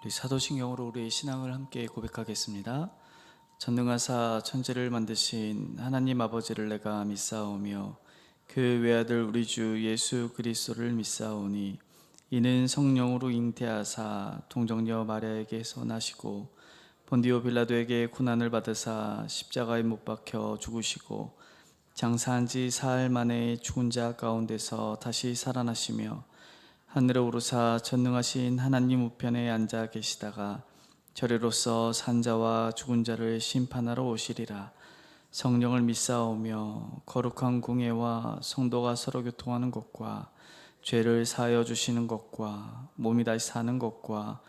우리 사도신경으로 우리의 신앙을 함께 고백하겠습니다. 전능하사 천지를 만드신 하나님 아버지를 내가 믿사오며 그 외아들 우리 주 예수 그리스도를 믿사오니 이는 성령으로 잉태하사 동정녀 마리아에게서 나시고 본디오 빌라도에게 고난을 받으사 십자가에 못 박혀 죽으시고 장사한 지 사흘 만에 죽은 자 가운데서 다시 살아나시며 하늘에 오르사 전능하신 하나님 우편에 앉아 계시다가 저리로서 산자와 죽은 자를 심판하러 오시리라. 성령을 믿사오며 거룩한 공예와 성도가 서로 교통하는 것과 죄를 사하여 주시는 것과 몸이 다시 사는 것과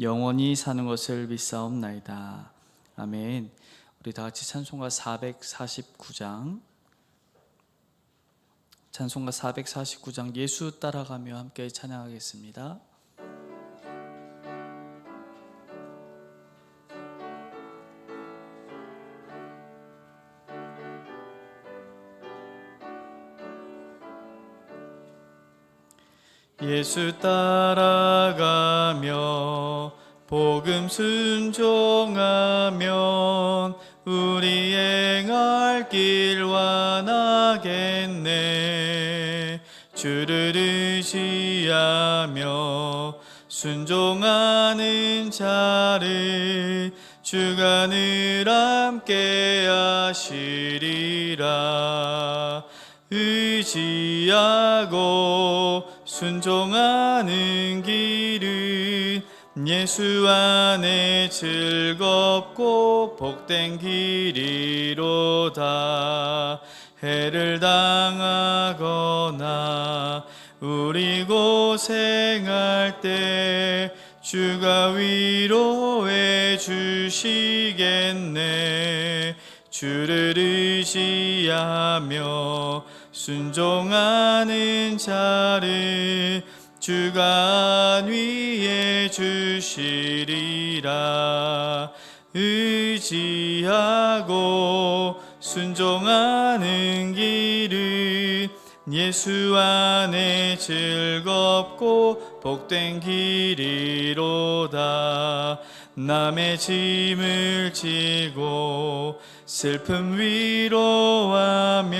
영원히 사는 것을 믿사옵나이다. 아멘. 우리 다 같이 찬송가 449장 찬송가 449장 예수 따라가며 함께 찬양하겠습니다. 예수 따라가며 복음 순종하면 우리 행할 길 완하겠네. 주를 의지하며 순종하는 자를 주가 늘 함께 하시리라. 의지하고 순종하는 길은 예수 안에 즐겁고 복된 길이로다. 해를 당하거나 우리 고생할 때 주가 위로해 주시겠네. 주를 의지하며 순종하는 자를 주가 안위해 주시리라. 의지하고 순종하는 길은 예수 안에 즐겁고 복된 길이로다. 남의 짐을 지고 슬픔 위로하며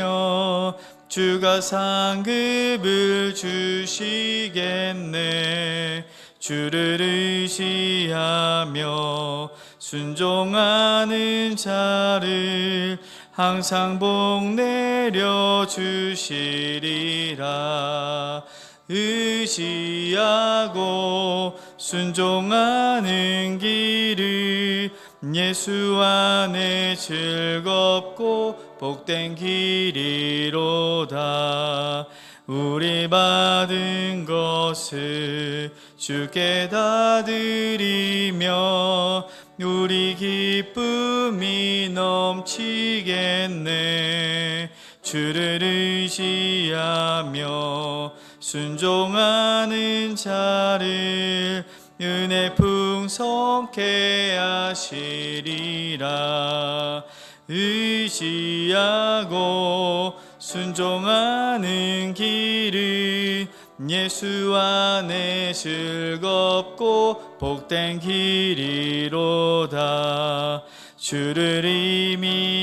주가 상급을 주시겠네. 주를 의지하며 순종하는 자를 항상 복 내려 주시리라. 의지하고 순종하는 길을 예수 안에 즐겁고 복된 길이로다. 우리 받은 것을 주께 다 드리며 우리 기쁨이 넘치겠네. 주를 의지하며 순종하는 자를 은혜 풍성케 하시리라. 의지하고 순종하는 길은 예수 안에 즐겁고 복된 길이로다. 주를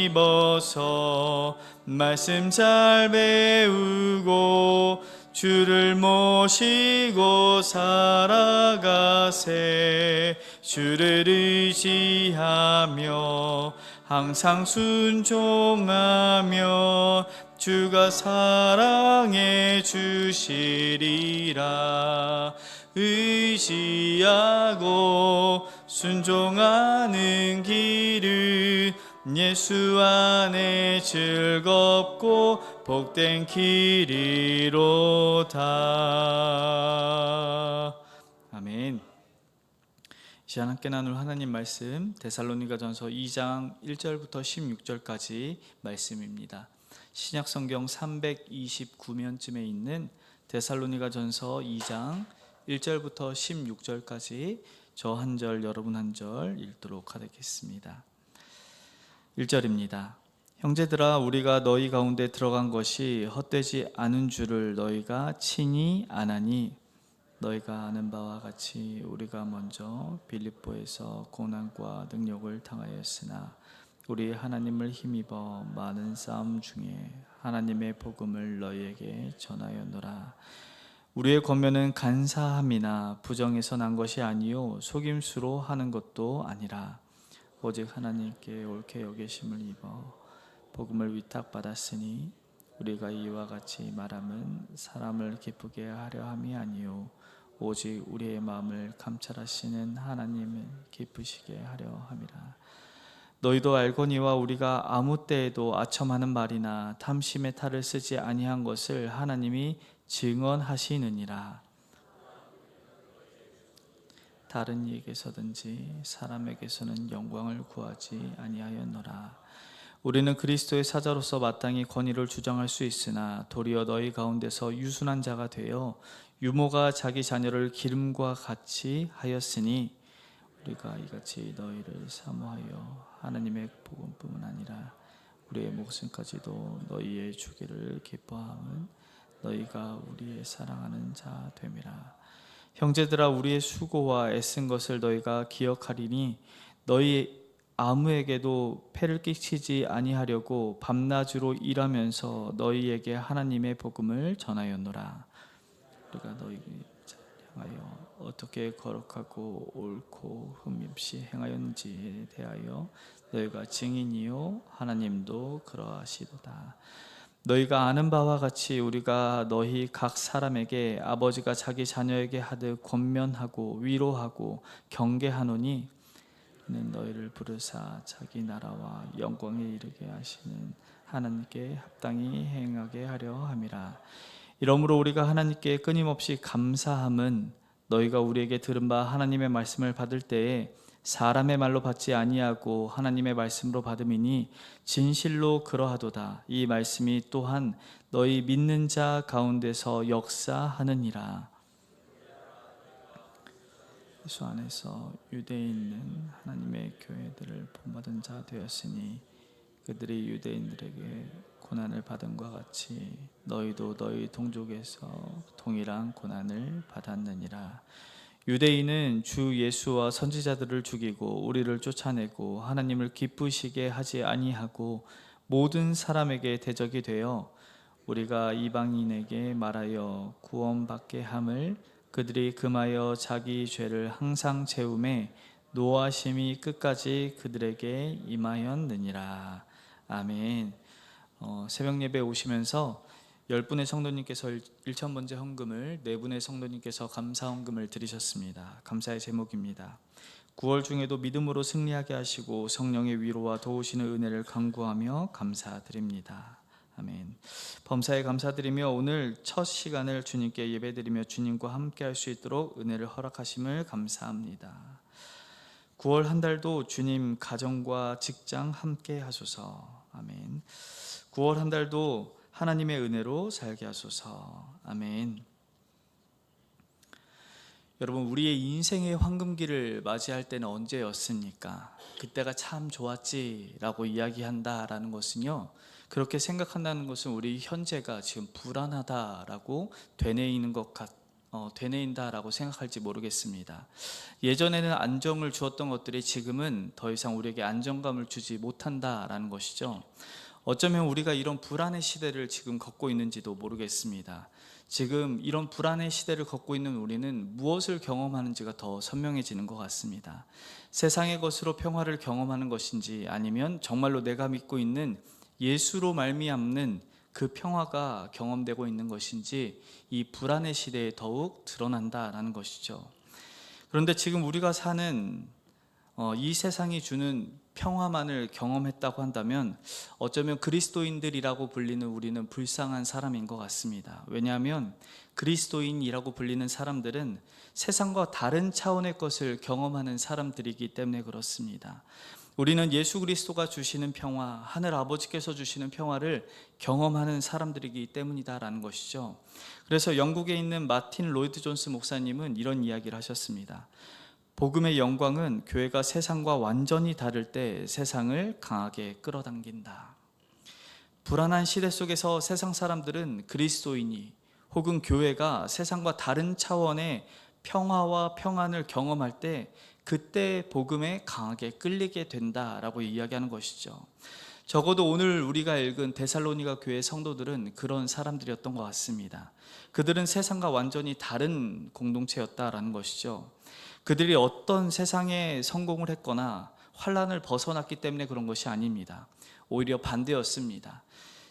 힘입어서 말씀 잘 배우고 주를 모시고 살아가세. 주를 의지하며 항상 순종하며 주가 사랑해 주시리라. 의지하고 순종하는 길은 예수 안에 즐겁고 복된 길이로다. 아멘. 이 시간 함께 나눌 하나님 말씀 데살로니가전서 2장 1절부터 16절까지 말씀입니다. 신약성경 329면쯤에 있는 데살로니가전서 2장 1절부터 16절까지 저 한 절 여러분 한 절 읽도록 하겠습니다. 1절입니다. 형제들아, 우리가 너희 가운데 들어간 것이 헛되지 않은 줄을 너희가 친히 아나니 너희가 아는 바와 같이 우리가 먼저 빌립보에서 고난과 능력을 당하였으나 우리 하나님을 힘입어 많은 싸움 중에 하나님의 복음을 너희에게 전하였노라. 우리의 권면은 간사함이나 부정에서 난 것이 아니요 속임수로 하는 것도 아니라 오직 하나님께 옳게 여기심을 입어 복음을 위탁받았으니 우리가 이와 같이 말함은 사람을 기쁘게 하려 함이 아니요 오직 우리의 마음을 감찰하시는 하나님을 기쁘시게 하려 함이라. 너희도 알거니와 우리가 아무 때에도 아첨하는 말이나 탐심의 탈을 쓰지 아니한 것을 하나님이 증언하시느니라. 다른 이에게서든지 사람에게서는 영광을 구하지 아니하였노라. 우리는 그리스도의 사자로서 마땅히 권위를 주장할 수 있으나 도리어 너희 가운데서 유순한 자가 되어 유모가 자기 자녀를 기름과 같이 하였으니 우리가 이같이 너희를 사모하여 하나님의 복음뿐만 아니라 우리의 목숨까지도 너희의 주기를 기뻐함은 너희가 우리의 사랑하는 자 됨이라. 형제들아, 우리의 수고와 애쓴 것을 너희가 기억하리니 너희 아무에게도 폐를 끼치지 아니하려고 밤낮으로 일하면서 너희에게 하나님의 복음을 전하였노라. 우리가 너희를 향하여 어떻게 거룩하고 옳고 흠없이 행하였는지에 대하여 너희가 증인이요 하나님도 그러하시도다. 너희가 아는 바와 같이 우리가 너희 각 사람에게 아버지가 자기 자녀에게 하듯 권면하고 위로하고 경계하노니 이는 너희를 부르사 자기 나라와 영광에 이르게 하시는 하나님께 합당히 행하게 하려 함이라. 이러므로 우리가 하나님께 끊임없이 감사함은 너희가 우리에게 들은 바 하나님의 말씀을 받을 때에 사람의 말로 받지 아니하고 하나님의 말씀으로 받음이니 진실로 그러하도다. 이 말씀이 또한 너희 믿는 자 가운데서 역사하느니라. 예수 안에서 유대에 있는 하나님의 교회들을 본받은 자 되었으니 그들이 유대인들에게 고난을 받은과 같이 너희도 너희 동족에서 동일한 고난을 받았느니라. 유대인은 주 예수와 선지자들을 죽이고 우리를 쫓아내고 하나님을 기쁘시게 하지 아니하고 모든 사람에게 대적이 되어 우리가 이방인에게 말하여 구원받게 함을 그들이 금하여 자기 죄를 항상 채우매 노하심이 끝까지 그들에게 임하였느니라. 아멘. 새벽 예배 오시면서 10분의 성도님께서 1,000번째 헌금을 4분의 성도님께서 감사 헌금을 드리셨습니다. 감사의 제목입니다. 9월 중에도 믿음으로 승리하게 하시고 성령의 위로와 도우시는 은혜를 간구하며 감사드립니다. 아멘. 범사에 감사드리며 오늘 첫 시간을 주님께 예배드리며 주님과 함께 할 수 있도록 은혜를 허락하심을 감사합니다. 9월 한 달도 주님 가정과 직장 함께 하소서. 아멘. 9월 한 달도 하나님의 은혜로 살게 하소서. 아멘. 여러분, 우리의 인생의 황금기를 맞이할 때는 언제였습니까? 그때가 참 좋았지라고 이야기한다라는 것은요, 그렇게 생각한다는 것은 우리 현재가 지금 불안하다라고 되뇌인다라고 생각할지 모르겠습니다. 예전에는 안정을 주었던 것들이 지금은 더 이상 우리에게 안정감을 주지 못한다라는 것이죠. 어쩌면 우리가 이런 불안의 시대를 지금 걷고 있는지도 모르겠습니다. 지금 이런 불안의 시대를 걷고 있는 우리는 무엇을 경험하는지가 더 선명해지는 것 같습니다. 세상의 것으로 평화를 경험하는 것인지 아니면 정말로 내가 믿고 있는 예수로 말미암는 그 평화가 경험되고 있는 것인지 이 불안의 시대에 더욱 드러난다라는 것이죠. 그런데 지금 우리가 사는 이 세상이 주는 평화만을 경험했다고 한다면 어쩌면 그리스도인들이라고 불리는 우리는 불쌍한 사람인 것 같습니다. 왜냐하면 그리스도인이라고 불리는 사람들은 세상과 다른 차원의 것을 경험하는 사람들이기 때문에 그렇습니다. 우리는 예수 그리스도가 주시는 평화, 하늘 아버지께서 주시는 평화를 경험하는 사람들이기 때문이다라는 것이죠. 그래서 영국에 있는 마틴 로이드 존스 목사님은 이런 이야기를 하셨습니다. 복음의 영광은 교회가 세상과 완전히 다를 때 세상을 강하게 끌어당긴다. 불안한 시대 속에서 세상 사람들은 그리스도인이 혹은 교회가 세상과 다른 차원의 평화와 평안을 경험할 때 그때 복음에 강하게 끌리게 된다라고 이야기하는 것이죠. 적어도 오늘 우리가 읽은 데살로니가 교회 성도들은 그런 사람들이었던 것 같습니다. 그들은 세상과 완전히 다른 공동체였다라는 것이죠. 그들이 어떤 세상에 성공을 했거나 환난을 벗어났기 때문에 그런 것이 아닙니다. 오히려 반대였습니다.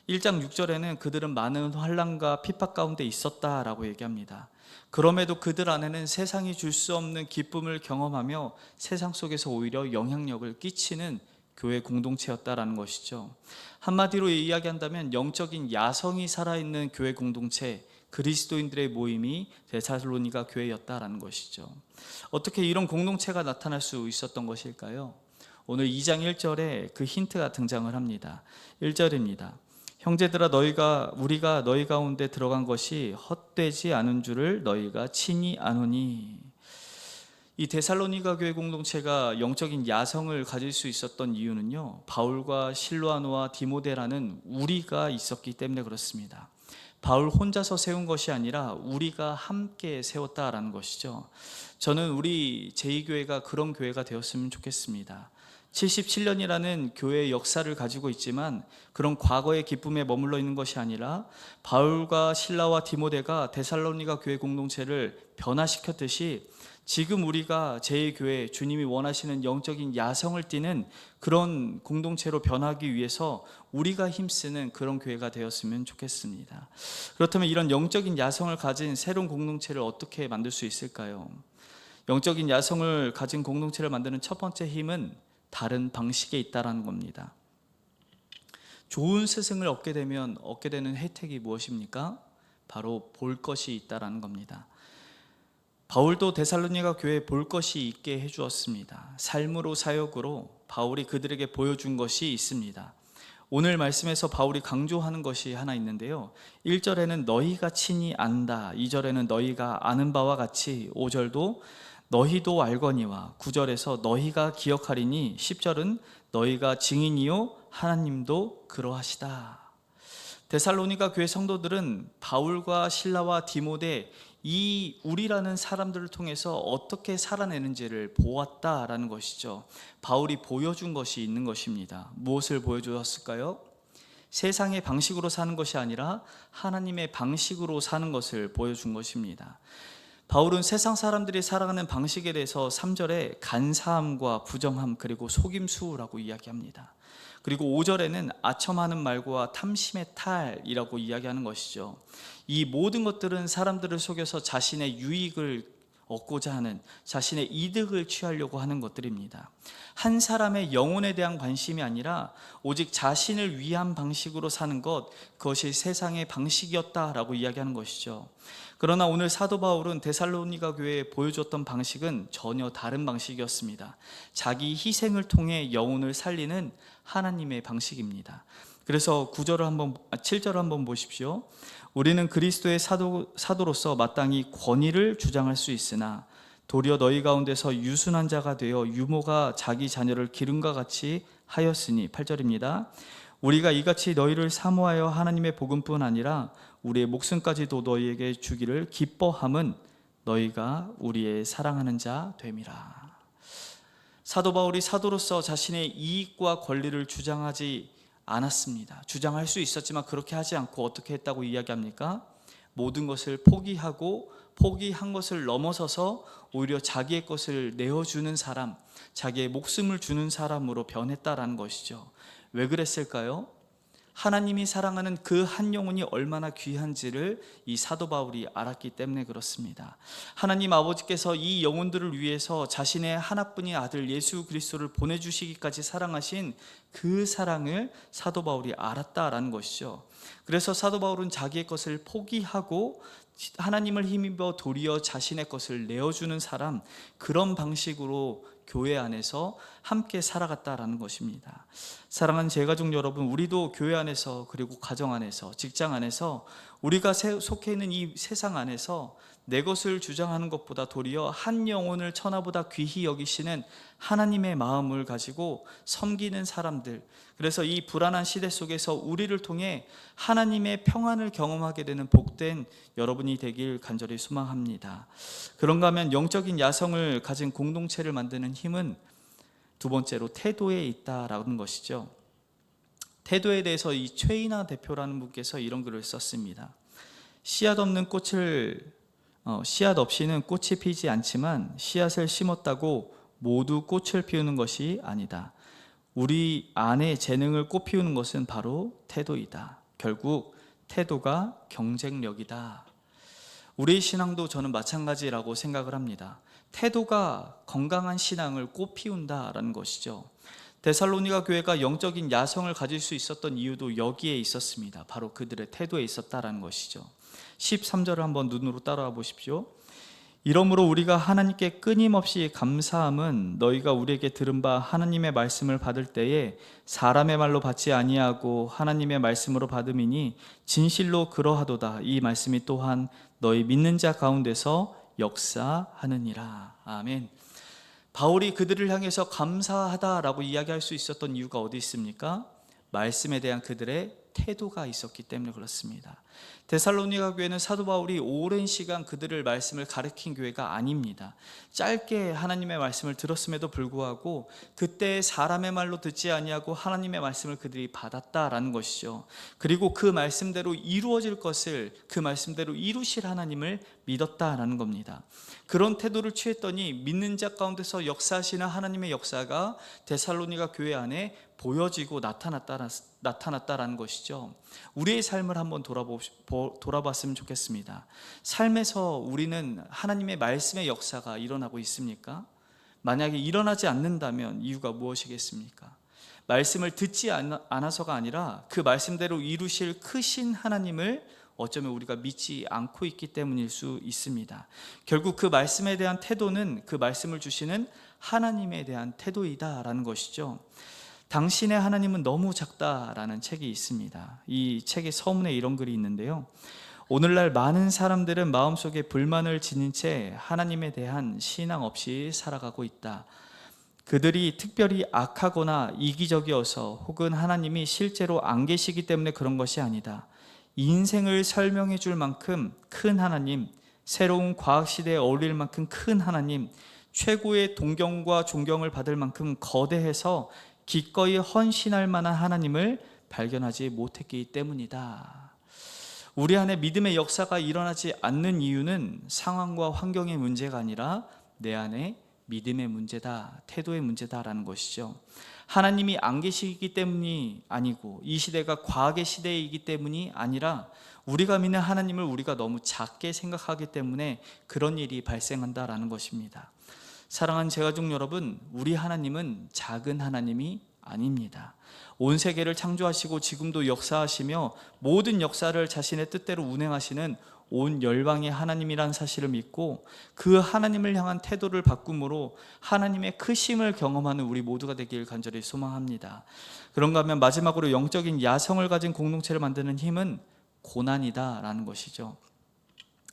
1장 6절에는 그들은 많은 환난과 핍박 가운데 있었다라고 얘기합니다. 그럼에도 그들 안에는 세상이 줄 수 없는 기쁨을 경험하며 세상 속에서 오히려 영향력을 끼치는 교회 공동체였다라는 것이죠. 한마디로 이야기한다면 영적인 야성이 살아있는 교회 공동체, 그리스도인들의 모임이 데살로니가 교회였다라는 것이죠. 어떻게 이런 공동체가 나타날 수 있었던 것일까요? 오늘 2장 1절에 그 힌트가 등장을 합니다. 1절입니다. 형제들아 우리가 너희 가운데 들어간 것이 헛되지 않은 줄을 너희가 친히 아노니. 이 데살로니가 교회 공동체가 영적인 야성을 가질 수 있었던 이유는요, 바울과 실로아노와 디모데라는 우리가 있었기 때문에 그렇습니다. 바울 혼자서 세운 것이 아니라 우리가 함께 세웠다라는 것이죠. 저는 우리 제2교회가 그런 교회가 되었으면 좋겠습니다. 77년이라는 교회의 역사를 가지고 있지만 그런 과거의 기쁨에 머물러 있는 것이 아니라 바울과 실라와 디모데가 데살로니가 교회 공동체를 변화시켰듯이 지금 우리가 제2교회, 주님이 원하시는 영적인 야성을 띠는 그런 공동체로 변하기 위해서 우리가 힘쓰는 그런 교회가 되었으면 좋겠습니다. 그렇다면 이런 영적인 야성을 가진 새로운 공동체를 어떻게 만들 수 있을까요? 영적인 야성을 가진 공동체를 만드는 첫 번째 힘은 다른 방식에 있다는 겁니다. 좋은 스승을 얻게 되면 얻게 되는 혜택이 무엇입니까? 바로 볼 것이 있다는 겁니다. 바울도 데살로니가 교회에 볼 것이 있게 해주었습니다. 삶으로 사역으로 바울이 그들에게 보여준 것이 있습니다. 오늘 말씀에서 바울이 강조하는 것이 하나 있는데요, 1절에는 너희가 친히 안다, 2절에는 너희가 아는 바와 같이, 5절도 너희도 알거니와, 9절에서 너희가 기억하리니, 10절은 너희가 증인이요 하나님도 그러하시다. 데살로니가 교회 성도들은 바울과 실라와 디모데, 이 우리라는 사람들을 통해서 어떻게 살아내는지를 보았다라는 것이죠. 바울이 보여준 것이 있는 것입니다. 무엇을 보여주었을까요? 세상의 방식으로 사는 것이 아니라 하나님의 방식으로 사는 것을 보여준 것입니다. 바울은 세상 사람들이 살아가는 방식에 대해서 3절에 간사함과 부정함 그리고 속임수라고 이야기합니다. 그리고 5절에는 아첨하는 말과 탐심의 탈이라고 이야기하는 것이죠. 이 모든 것들은 사람들을 속여서 자신의 유익을 얻고자 하는, 자신의 이득을 취하려고 하는 것들입니다. 한 사람의 영혼에 대한 관심이 아니라 오직 자신을 위한 방식으로 사는 것, 그것이 세상의 방식이었다라고 이야기하는 것이죠. 그러나 오늘 사도 바울은 데살로니가 교회에 보여줬던 방식은 전혀 다른 방식이었습니다. 자기 희생을 통해 영혼을 살리는 하나님의 방식입니다. 그래서 7절을 한번 보십시오. 우리는 그리스도의 사도로서 마땅히 권위를 주장할 수 있으나 도리어 너희 가운데서 유순한 자가 되어 유모가 자기 자녀를 기름과 같이 하였으니, 8절입니다. 우리가 이같이 너희를 사모하여 하나님의 복음뿐 아니라 우리의 목숨까지도 너희에게 주기를 기뻐함은 너희가 우리의 사랑하는 자 됨이라. 사도 바울이 사도로서 자신의 이익과 권리를 주장하지 않았습니다. 주장할 수 있었지만 그렇게 하지 않고 어떻게 했다고 이야기합니까? 모든 것을 포기하고 포기한 것을 넘어서서 오히려 자기의 것을 내어주는 사람, 자기의 목숨을 주는 사람으로 변했다라는 것이죠. 왜 그랬을까요? 하나님이 사랑하는 그 한 영혼이 얼마나 귀한지를 이 사도 바울이 알았기 때문에 그렇습니다. 하나님 아버지께서 이 영혼들을 위해서 자신의 하나뿐인 아들 예수 그리스도를 보내주시기까지 사랑하신 그 사랑을 사도 바울이 알았다라는 것이죠. 그래서 사도 바울은 자기의 것을 포기하고 하나님을 힘입어 도리어 자신의 것을 내어주는 사람, 그런 방식으로 교회 안에서 함께 살아갔다라는 것입니다. 사랑하는 제가족 여러분, 우리도 교회 안에서, 그리고 가정 안에서, 직장 안에서, 우리가 속해 있는 이 세상 안에서 내 것을 주장하는 것보다 도리어 한 영혼을 천하보다 귀히 여기시는 하나님의 마음을 가지고 섬기는 사람들, 그래서 이 불안한 시대 속에서 우리를 통해 하나님의 평안을 경험하게 되는 복된 여러분이 되길 간절히 소망합니다. 그런가 하면 영적인 야성을 가진 공동체를 만드는 힘은 두 번째로 태도에 있다라는 것이죠. 태도에 대해서 이 최인하 대표라는 분께서 이런 글을 썼습니다. 씨앗 없이는 꽃이 피지 않지만 씨앗을 심었다고 모두 꽃을 피우는 것이 아니다. 우리 안에 재능을 꽃피우는 것은 바로 태도이다. 결국 태도가 경쟁력이다. 우리의 신앙도 저는 마찬가지라고 생각을 합니다. 태도가 건강한 신앙을 꽃피운다라는 것이죠. 데살로니가 교회가 영적인 야성을 가질 수 있었던 이유도 여기에 있었습니다. 바로 그들의 태도에 있었다라는 것이죠. 13절을 한번 눈으로 따라와 보십시오. 이러므로 우리가 하나님께 끊임없이 감사함은 너희가 우리에게 들은 바 하나님의 말씀을 받을 때에 사람의 말로 받지 아니하고 하나님의 말씀으로 받음이니 진실로 그러하도다. 이 말씀이 또한 너희 믿는 자 가운데서 역사하느니라. 아멘. 바울이 그들을 향해서 감사하다라고 이야기할 수 있었던 이유가 어디 있습니까? 말씀에 대한 그들의 태도가 있었기 때문에 그렇습니다. 데살로니가 교회는 사도 바울이 오랜 시간 그들을 말씀을 가르친 교회가 아닙니다. 짧게 하나님의 말씀을 들었음에도 불구하고 그때 사람의 말로 듣지 아니하고 하나님의 말씀을 그들이 받았다라는 것이죠. 그리고 그 말씀대로 이루어질 것을, 그 말씀대로 이루실 하나님을 믿었다라는 겁니다. 그런 태도를 취했더니 믿는 자 가운데서 역사하시는 하나님의 역사가 데살로니가 교회 안에 보여지고 나타났다라는 것이죠. 우리의 삶을 한번 돌아봤으면 좋겠습니다. 삶에서 우리는 하나님의 말씀의 역사가 일어나고 있습니까? 만약에 일어나지 않는다면 이유가 무엇이겠습니까? 말씀을 듣지 않아서가 아니라 그 말씀대로 이루실 크신 하나님을 어쩌면 우리가 믿지 않고 있기 때문일 수 있습니다. 결국 그 말씀에 대한 태도는 그 말씀을 주시는 하나님에 대한 태도이다라는 것이죠. 당신의 하나님은 너무 작다라는 책이 있습니다. 이 책의 서문에 이런 글이 있는데요. 오늘날 많은 사람들은 마음속에 불만을 지닌 채 하나님에 대한 신앙 없이 살아가고 있다. 그들이 특별히 악하거나 이기적이어서 혹은 하나님이 실제로 안 계시기 때문에 그런 것이 아니다. 인생을 설명해 줄 만큼 큰 하나님, 새로운 과학시대에 어울릴 만큼 큰 하나님, 최고의 동경과 존경을 받을 만큼 거대해서 기꺼이 헌신할 만한 하나님을 발견하지 못했기 때문이다. 우리 안에 믿음의 역사가 일어나지 않는 이유는 상황과 환경의 문제가 아니라 내 안에 믿음의 문제다, 태도의 문제다라는 것이죠. 하나님이 안 계시기 때문이 아니고 이 시대가 과학의 시대이기 때문이 아니라 우리가 믿는 하나님을 우리가 너무 작게 생각하기 때문에 그런 일이 발생한다라는 것입니다. 사랑하는 제가족 여러분, 우리 하나님은 작은 하나님이 아닙니다. 온 세계를 창조하시고 지금도 역사하시며 모든 역사를 자신의 뜻대로 운행하시는 온 열방의 하나님이란 사실을 믿고 그 하나님을 향한 태도를 바꿈으로 하나님의 크심을 경험하는 우리 모두가 되길 간절히 소망합니다. 그런가 하면 마지막으로 영적인 야성을 가진 공동체를 만드는 힘은 고난이다라는 것이죠.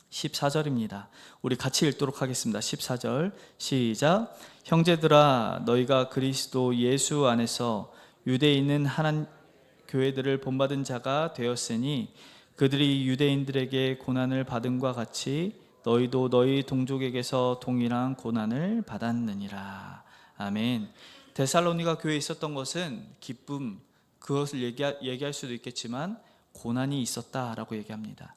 14절입니다. 우리 같이 읽도록 하겠습니다. 14절 시작. 형제들아 너희가 그리스도 예수 안에서 유대에 있는 하나님 교회들을 본받은 자가 되었으니 그들이 유대인들에게 고난을 받음과 같이 너희도 너희 동족에게서 동일한 고난을 받았느니라. 아멘. 데살로니가 교회에 있었던 것은 기쁨, 그것을 얘기할 수도 있겠지만 고난이 있었다라고 얘기합니다.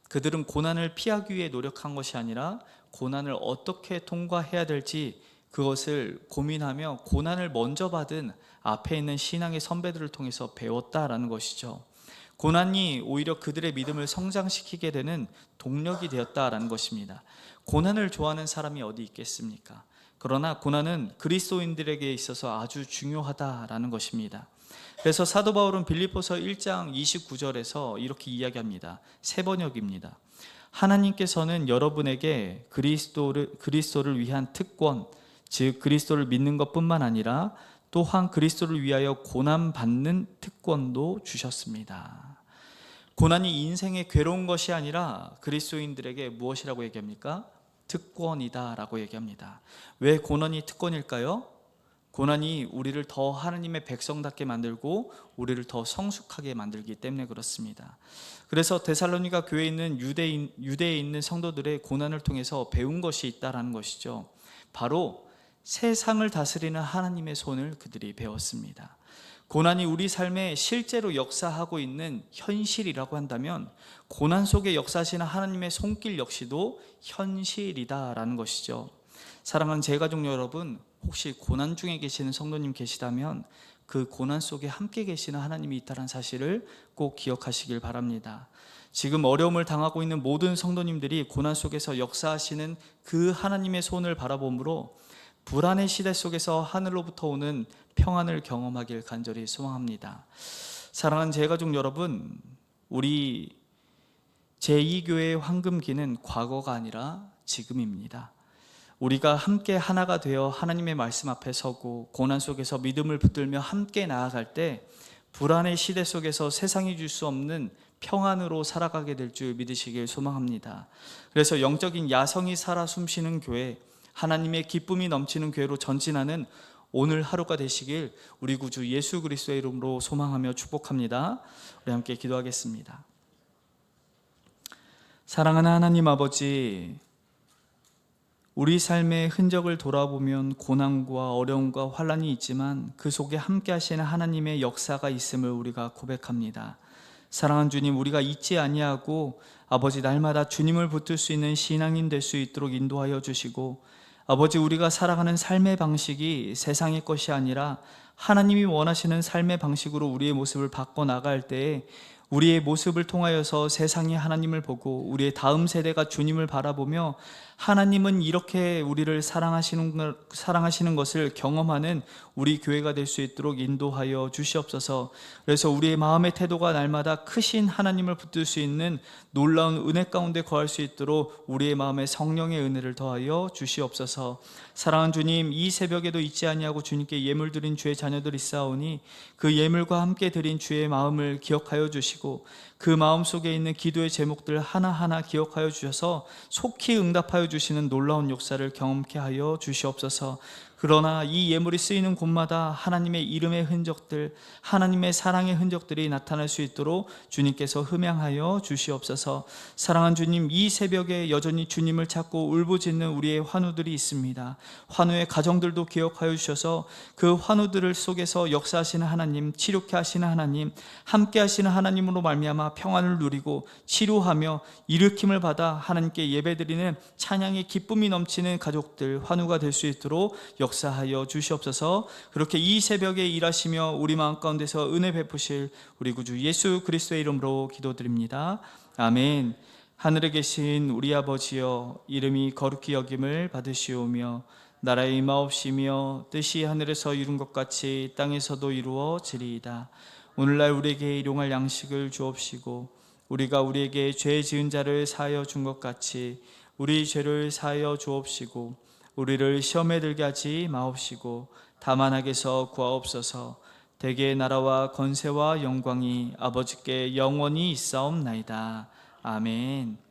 그들은 고난을 피하기 위해 노력한 것이 아니라 고난을 어떻게 통과해야 될지 그것을 고민하며 고난을 먼저 받은 앞에 있는 신앙의 선배들을 통해서 배웠다라는 것이죠. 고난이 오히려 그들의 믿음을 성장시키게 되는 동력이 되었다라는 것입니다. 고난을 좋아하는 사람이 어디 있겠습니까? 그러나 고난은 그리스도인들에게 있어서 아주 중요하다라는 것입니다. 그래서 사도 바울은 빌립보서 1장 29절에서 이렇게 이야기합니다. 새 번역입니다. 하나님께서는 여러분에게 그리스도를 위한 특권, 즉 그리스도를 믿는 것뿐만 아니라 또한 그리스도를 위하여 고난받는 특권도 주셨습니다. 고난이 인생의 괴로운 것이 아니라 그리스도인들에게 무엇이라고 얘기합니까? 특권이다라고 얘기합니다. 왜 고난이 특권일까요? 고난이 우리를 더 하나님의 백성답게 만들고 우리를 더 성숙하게 만들기 때문에 그렇습니다. 그래서 데살로니가 교회에 있는 유대에 있는 성도들의 고난을 통해서 배운 것이 있다라는 것이죠. 바로 세상을 다스리는 하나님의 손을 그들이 배웠습니다. 고난이 우리 삶에 실제로 역사하고 있는 현실이라고 한다면 고난 속에 역사하시는 하나님의 손길 역시도 현실이다라는 것이죠. 사랑하는 제가족 여러분, 혹시 고난 중에 계시는 성도님 계시다면 그 고난 속에 함께 계시는 하나님이 있다는 사실을 꼭 기억하시길 바랍니다. 지금 어려움을 당하고 있는 모든 성도님들이 고난 속에서 역사하시는 그 하나님의 손을 바라보므로 불안의 시대 속에서 하늘로부터 오는 평안을 경험하길 간절히 소망합니다. 사랑하는 제가족 여러분, 우리 제2교회의 황금기는 과거가 아니라 지금입니다. 우리가 함께 하나가 되어 하나님의 말씀 앞에 서고 고난 속에서 믿음을 붙들며 함께 나아갈 때 불안의 시대 속에서 세상이 줄 수 없는 평안으로 살아가게 될 줄 믿으시길 소망합니다. 그래서 영적인 야성이 살아 숨쉬는 교회, 하나님의 기쁨이 넘치는 교회로 전진하는 오늘 하루가 되시길 우리 구주 예수 그리스도의 이름으로 소망하며 축복합니다. 우리 함께 기도하겠습니다. 사랑하는 하나님 아버지, 우리 삶의 흔적을 돌아보면 고난과 어려움과 환난이 있지만 그 속에 함께 하시는 하나님의 역사가 있음을 우리가 고백합니다. 사랑하는 주님, 우리가 잊지 아니하고 아버지 날마다 주님을 붙들 수 있는 신앙인 될 수 있도록 인도하여 주시고, 아버지 우리가 살아가는 삶의 방식이 세상의 것이 아니라 하나님이 원하시는 삶의 방식으로 우리의 모습을 바꿔 나갈 때에 우리의 모습을 통하여서 세상이 하나님을 보고 우리의 다음 세대가 주님을 바라보며 하나님은 이렇게 우리를 사랑하시는 것을 경험하는 우리 교회가 될 수 있도록 인도하여 주시옵소서. 그래서 우리의 마음의 태도가 날마다 크신 하나님을 붙들 수 있는 놀라운 은혜 가운데 거할 수 있도록 우리의 마음에 성령의 은혜를 더하여 주시옵소서. 사랑하는 주님, 이 새벽에도 잊지 아니하고 주님께 예물 드린 주의 자녀들 있사오니 그 예물과 함께 드린 주의 마음을 기억하여 주시고 그 마음속에 있는 기도의 제목들 하나하나 기억하여 주셔서 속히 응답하여 주시는 놀라운 역사를 경험케 하여 주시옵소서. 그러나 이 예물이 쓰이는 곳마다 하나님의 이름의 흔적들, 하나님의 사랑의 흔적들이 나타날 수 있도록 주님께서 흠양하여 주시옵소서. 사랑하는 주님, 이 새벽에 여전히 주님을 찾고 울부짖는 우리의 환우들이 있습니다. 환우의 가정들도 기억하여 주셔서 그 환우들 속에서 역사하시는 하나님, 치료케 하시는 하나님, 함께 하시는 하나님으로 말미암아 평안을 누리고 치료하며 일으킴을 받아 하나님께 예배드리는 찬양의 기쁨이 넘치는 가족들, 환우가 될 수 있도록 역사하여 주시옵소서. 그렇게 이 새벽에 일하시며 우리 마음 가운데서 은혜 베푸실 우리 구주 예수 그리스도의 이름으로 기도드립니다. 아멘. 하늘에 계신 우리 아버지여, 이름이 거룩히 여김을 받으시오며 나라의 임하옵시며 뜻이 하늘에서 이룬 것 같이 땅에서도 이루어지리이다. 오늘날 우리에게 일용할 양식을 주옵시고 우리가 우리에게 죄 지은 자를 사하여 준 것 같이 우리 죄를 사하여 주옵시고 우리를 시험에 들게 하지 마옵시고 다만 악에서 구하옵소서. 대개의 나라와 권세와 영광이 아버지께 영원히 있사옵나이다. 아멘.